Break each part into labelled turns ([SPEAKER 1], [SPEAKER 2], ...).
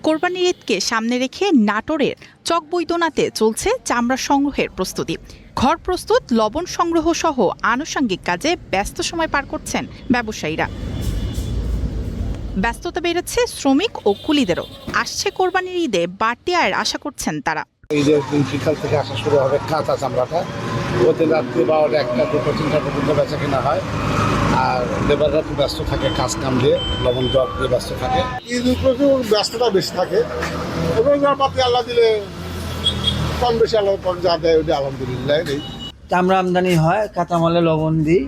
[SPEAKER 1] কোরবানির ঈদকে সামনে রেখে নাটোরের চকবৈদ্যনাথে চলছে চামড়া সংগ্রহের প্রস্তুতি। ঘর প্রস্তুত, লবণ সংগ্রহ সহ আনুষঙ্গিক কাজে ব্যস্ত সময় পার করছেন ব্যবসায়ীরা। ব্যস্ততা বেড়েছে শ্রমিক ও কুলিদেরও। আসছে কোরবানির ঈদে বাড়তি আয়ের আশা করছেন তারা।
[SPEAKER 2] ঈদের দিন বিকাল থেকে আসা শুরু হবে কাঁচা চামড়াটা, ওতে রাত্রি 12টা 1টা 2টা 3টা পর্যন্ত বেচা কেনা হয়। আর লেবাররা তো ব্যস্ত থাকে কাজ কাম দিয়ে, লবণ জল দিয়ে ব্যস্ত থাকে। ঈদ উপলক্ষে ব্যস্ততা বেশি থাকে এবং বাতি আল্লাহ দিলে কম বেশি আল্লাহ যা দেয় ওটা আলহামদুলিল্লাহ।
[SPEAKER 3] চামড়া আমদানি হয়, কাঁচামালে লবণ দিই,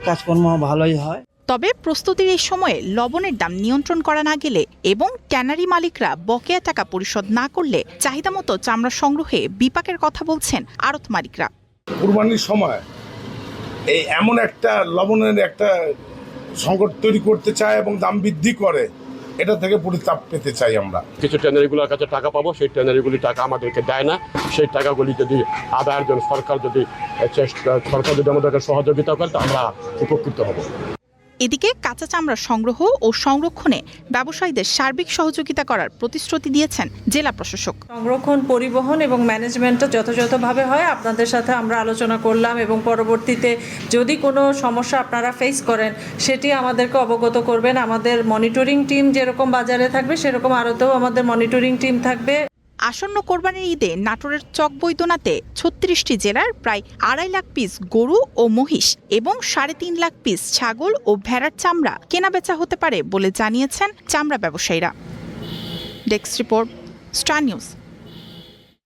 [SPEAKER 3] কাজকর্ম ভালোই হয়।
[SPEAKER 1] তবে প্রস্তুতির এই সময়ে লবণের দাম নিয়ন্ত্রণ করা না গেলে এবং ট্যানারি মালিকরা বকেয়া টাকা পরিশোধ না করলে চাহিদা মতো চামড়া সংগ্রহে বিপাকের কথা বলছেন আড়ত মালিকরা।
[SPEAKER 4] কুরবানির সময় এই এমন একটা লবণের একটা সংকট তৈরি করতে চায় এবং দাম বৃদ্ধি করে, এটা থেকে পরিত্রাণ পেতে চাই আমরা।
[SPEAKER 5] কিছু ট্যানারিগুলোর কাছে টাকা পাবো, সেই ট্যানারিগুলি টাকা আমাদেরকে দেয় না। সেই টাকাগুলি যদি আদায়ের জন্য সরকার যদি আমাদেরকে সহযোগিতা করে, তা আমরা উপকৃত হব।
[SPEAKER 1] এদিকে কাঁচা চামড়া সংগ্রহ ও সংরক্ষণে ব্যবসায়ীদের সার্বিক সহযোগিতা করার প্রতিশ্রুতি দিয়েছেন জেলা প্রশাসক।
[SPEAKER 6] সংরক্ষণ, পরিবহন এবং ম্যানেজমেন্টটা যথাযথভাবে হয় আপনাদের সাথে আমরা আলোচনা করলাম এবং পরবর্তীতে যদি কোনো সমস্যা আপনারা ফেস করেন সেটি আমাদেরকে অবগত করবেন। আমাদের মনিটরিং টিম যেরকম বাজারে থাকবে সেরকম আরতেও আমাদের মনিটরিং টিম থাকবে।
[SPEAKER 1] আসন্ন কোরবানির ঈদে নাটোরের চকবৈদ্যনাথে 36টি জেলার প্রায় 2.5 লাখ পিস গরু ও মহিষ এবং 3.5 লাখ পিস ছাগল ও ভেড়ার চামড়া কেনাবেচা হতে পারে বলে জানিয়েছেন চামড়া ব্যবসায়ীরা। Desk report, star news.